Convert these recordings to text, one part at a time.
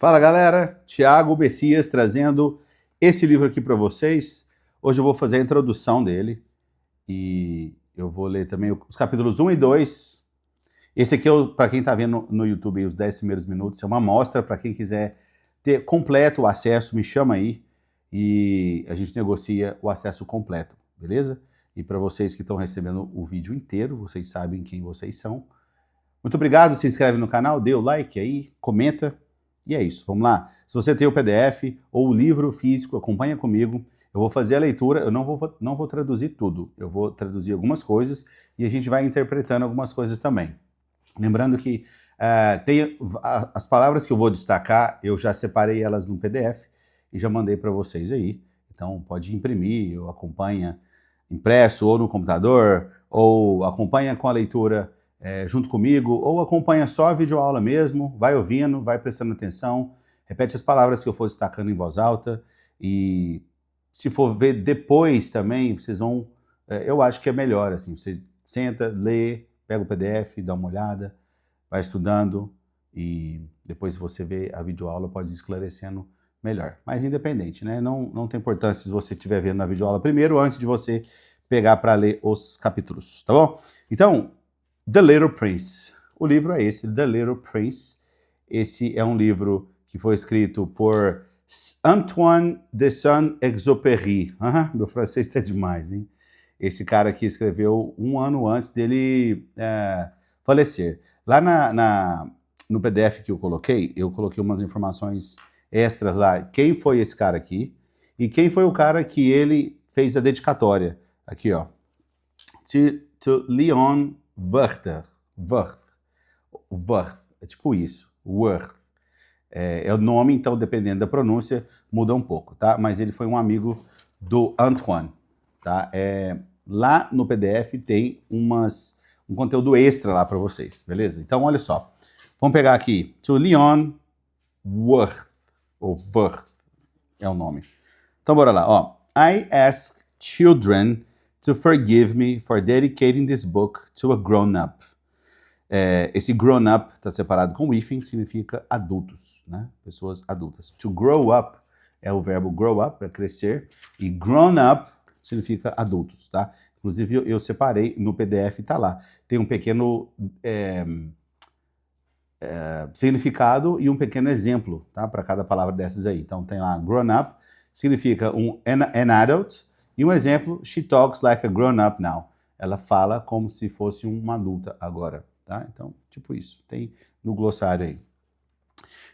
Fala galera, Thiago Bessias trazendo esse livro aqui para vocês. Hoje eu vou fazer a introdução dele e eu vou ler também os capítulos 1 e 2. Esse aqui, para quem está vendo no YouTube, os 10 primeiros minutos, é uma amostra para quem quiser ter completo o acesso, me chama aí e a gente negocia o acesso completo, beleza? E para vocês que estão recebendo o vídeo inteiro, vocês sabem quem vocês são. Muito obrigado, se inscreve no canal, dê o like aí, comenta. E é isso, vamos lá. Se você tem o PDF ou o livro físico, acompanha comigo. Eu vou fazer a leitura, eu não vou traduzir tudo. Eu vou traduzir algumas coisas e a gente vai interpretando algumas coisas também. Lembrando que as palavras que eu vou destacar, eu já separei elas no PDF e já mandei para vocês aí. Então pode imprimir, ou acompanha impresso ou no computador, ou acompanha com a leitura junto comigo, ou acompanha só a videoaula mesmo, vai ouvindo, vai prestando atenção, repete as palavras que eu for destacando em voz alta, e se for ver depois também, vocês vão, eu acho que é melhor, assim, você senta, lê, pega o PDF, dá uma olhada, vai estudando, e depois se você vê a videoaula pode ir esclarecendo melhor. Mas independente, né? Não tem importância se você estiver vendo a videoaula primeiro, antes de você pegar para ler os capítulos, tá bom? Então, The Little Prince. O livro é esse, The Little Prince. Esse é um livro que foi escrito por Antoine de Saint-Exupéry. Meu francês está demais, hein? Esse cara aqui escreveu um ano antes dele falecer. Lá no PDF que eu coloquei umas informações extras lá. Quem foi esse cara aqui? E quem foi o cara que ele fez a dedicatória? Aqui, ó. To Leon Werther. Werth. É tipo isso. Werth. É o nome, então, dependendo da pronúncia, muda um pouco, tá? Mas ele foi um amigo do Antoine, tá? Lá no PDF tem um conteúdo extra lá para vocês, beleza? Então, olha só. Vamos pegar aqui. To Leon Werth. Ou Werth é o nome. Então, bora lá. Ó. I ask children to forgive me for dedicating this book to a grown-up. Esse grown-up está separado com hífen, significa adultos, né? Pessoas adultas. To grow up é o verbo grow up, é crescer, e grown-up significa adultos, tá? Inclusive eu separei no PDF, tá lá. Tem um pequeno significado e um pequeno exemplo, tá? Para cada palavra dessas aí. Então tem lá grown-up, significa an adult, e um exemplo, she talks like a grown-up now. Ela fala como se fosse uma adulta agora, tá? Então, tipo isso, tem no glossário aí.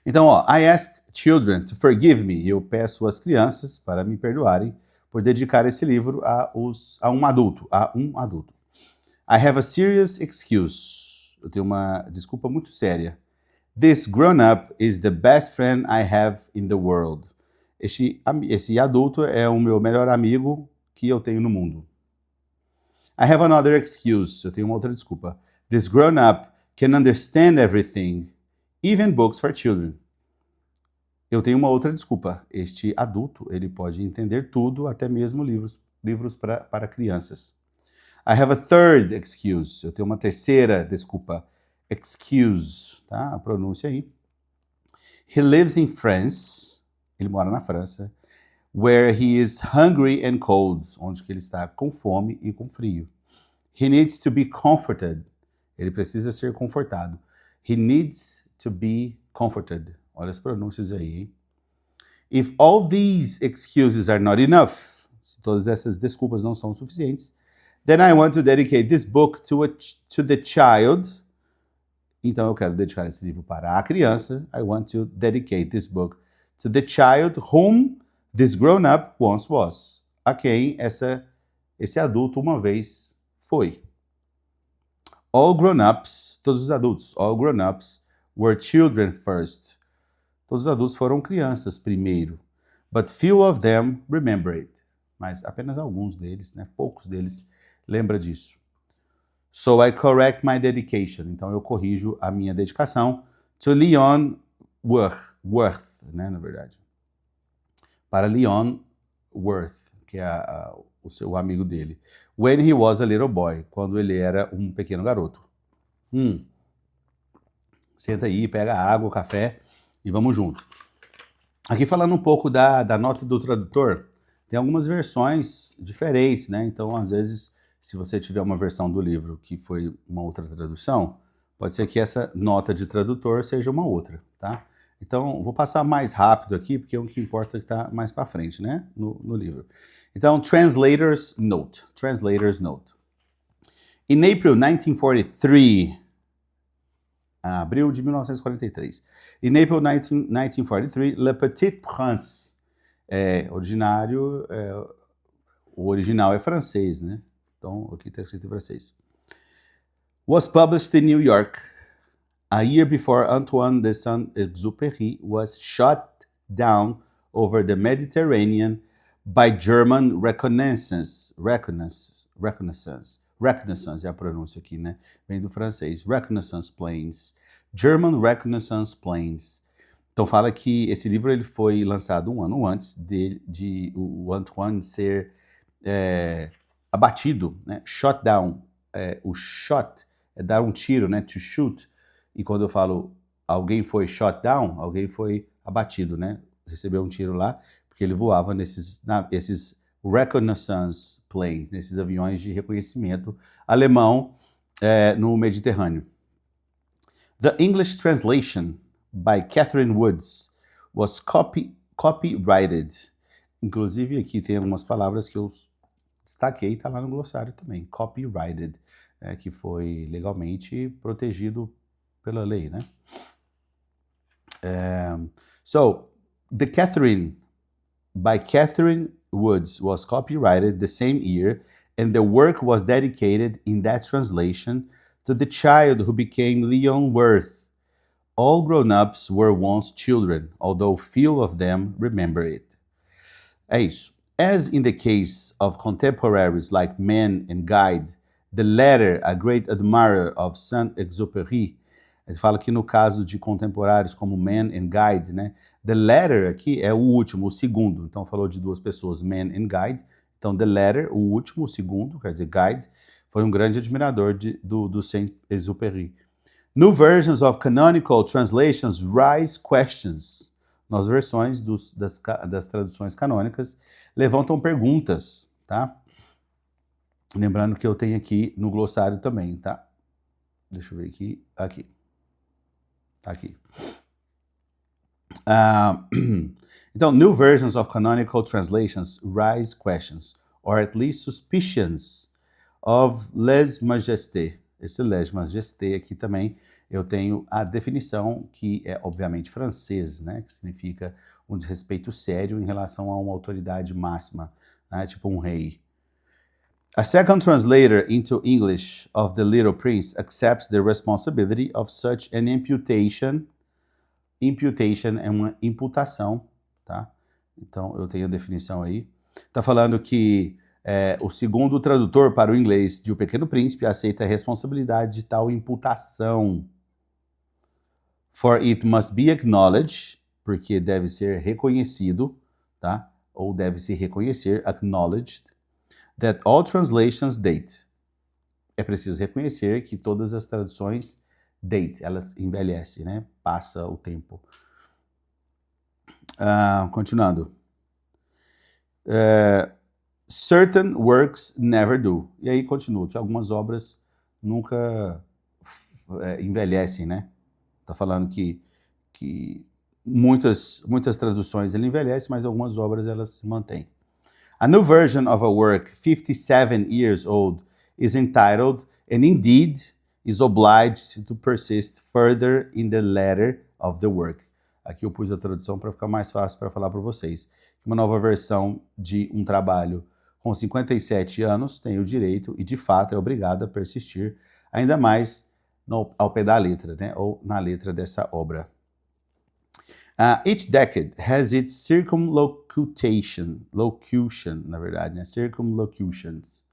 Então, ó, I ask children to forgive me. Eu peço às crianças para me perdoarem por dedicar esse livro a um adulto. I have a serious excuse. Eu tenho uma desculpa muito séria. This grown-up is the best friend I have in the world. Esse adulto é o meu melhor amigo que eu tenho no mundo. I have another excuse. Eu tenho uma outra desculpa. This grown-up can understand everything, even books for children. Eu tenho uma outra desculpa. Este adulto, ele pode entender tudo, até mesmo livros para crianças. I have a third excuse. Eu tenho uma terceira desculpa. Excuse, tá? A pronúncia aí. He lives in France. Ele mora na França. Where he is hungry and cold. Onde que ele está com fome e com frio. He needs to be comforted. Ele precisa ser confortado. He needs to be comforted. Olha as pronúncias aí, hein? If all these excuses are not enough, se todas essas desculpas não são suficientes, then I want to dedicate this book to the child. Então eu quero dedicar esse livro para a criança. I want to dedicate this book to the child whom this grown-up once was. A quem esse adulto uma vez foi. All grown-ups, todos os adultos, all grown-ups were children first. Todos os adultos foram crianças primeiro. But few of them remember it. Mas apenas alguns deles, né? Poucos deles lembram disso. So I correct my dedication. Então eu corrijo a minha dedicação to Leon Werth, né, na verdade. Para Leon Werth, que é o amigo dele. When he was a little boy, quando ele era um pequeno garoto. Senta aí, pega água, café e vamos junto. Aqui falando um pouco da nota do tradutor, tem algumas versões diferentes, né? Então, às vezes, se você tiver uma versão do livro que foi uma outra tradução, pode ser que essa nota de tradutor seja uma outra, tá? Então, vou passar mais rápido aqui, porque o que importa é que está mais para frente, né? No livro. Então, Translator's Note. Translator's Note. In April 1943, abril de 1943. In April 1943, Le Petit Prince, o original é francês, né? Então, aqui está escrito em francês. Was published in New York a year before Antoine de Saint-Exupéry was shot down over the Mediterranean by German reconnaissance é a pronúncia aqui, né? Vem do francês. Reconnaissance planes. German reconnaissance planes. Então fala que esse livro ele foi lançado um ano antes de o Antoine ser abatido, né? Shot down. O shot é dar um tiro, né? To shoot. E quando eu falo alguém foi shot down, alguém foi abatido, né? Recebeu um tiro lá, porque ele voava esses reconnaissance planes, nesses aviões de reconhecimento alemão no Mediterrâneo. The English translation by Catherine Woods was copyrighted. Inclusive aqui tem algumas palavras que eu destaquei, está lá no glossário também. Copyrighted, que foi legalmente protegido pela lei, né? So, by Catherine Woods was copyrighted the same year, and the work was dedicated in that translation to the child who became Leon Worth. All grown-ups were once children, although few of them remember it. É isso. As in the case of contemporaries like Mann and Guide, the latter a great admirer of Saint-Exupéry. Ele fala que no caso de contemporâneos como Mann and Guide, né? The latter aqui é o último, o segundo. Então falou de duas pessoas, Mann and Guide. Então the latter, o último, o segundo, quer dizer, Guide, foi um grande admirador do Saint-Exupéry. New versions of canonical translations raise questions. Nas versões das traduções canônicas levantam perguntas, tá? Lembrando que eu tenho aqui no glossário também, tá? Deixa eu ver aqui. Aqui. Então, new versions of canonical translations raise questions, or at least suspicions, of lèse-majesté. Esse lèse-majesté aqui também eu tenho a definição, que é obviamente francês, né? Que significa um desrespeito sério em relação a uma autoridade máxima, né? Tipo um rei. A second translator into English of The Little Prince accepts the responsibility of such an imputation. Imputation é uma imputação, tá? Então, eu tenho a definição aí. Tá falando que o segundo tradutor para o inglês de O Pequeno Príncipe aceita a responsabilidade de tal imputação. For it must be acknowledged, porque deve ser reconhecido, tá? Ou deve se reconhecer, acknowledged, that all translations date. É preciso reconhecer que todas as traduções date, elas envelhecem, né? Passa o tempo. Continuando. Certain works never do. E aí continua, que algumas obras nunca envelhecem, né? Tá falando que muitas traduções ele envelhecem, mas algumas obras elas se mantêm. A new version of a work 57 years old is entitled, and indeed is obliged to persist further in the letter of the work. Aqui eu pus a tradução para ficar mais fácil para falar para vocês. Uma nova versão de um trabalho com 57 anos tem o direito e de fato é obrigada a persistir ainda mais ao pé da letra, né? Ou na letra dessa obra. Each decade has its circumlocution, na verdade, né? Circumlocutions.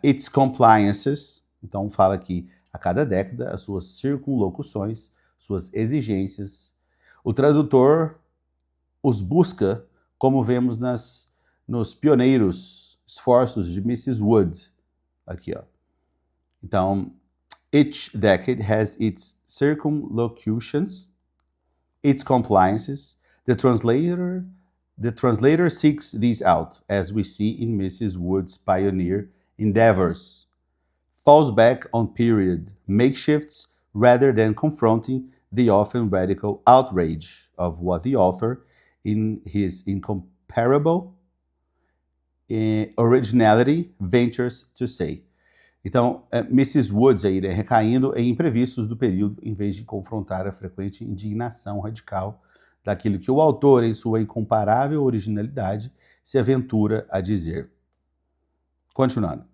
Its compliances, então fala que a cada década as suas circunlocuções, suas exigências, o tradutor os busca, como vemos nos pioneiros esforços de Mrs. Wood. Aqui, ó. Então, each decade has its circumlocutions, its compliances, The translator seeks these out, as we see in Mrs. Wood's pioneer endeavors. Falls back on period makeshifts rather than confronting the often radical outrage of what the author, in his incomparable originality, ventures to say. Então, Mrs. Woods aí, né, recaindo em imprevistos do período, em vez de confrontar a frequente indignação radical daquilo que o autor, em sua incomparável originalidade, se aventura a dizer. Continuando.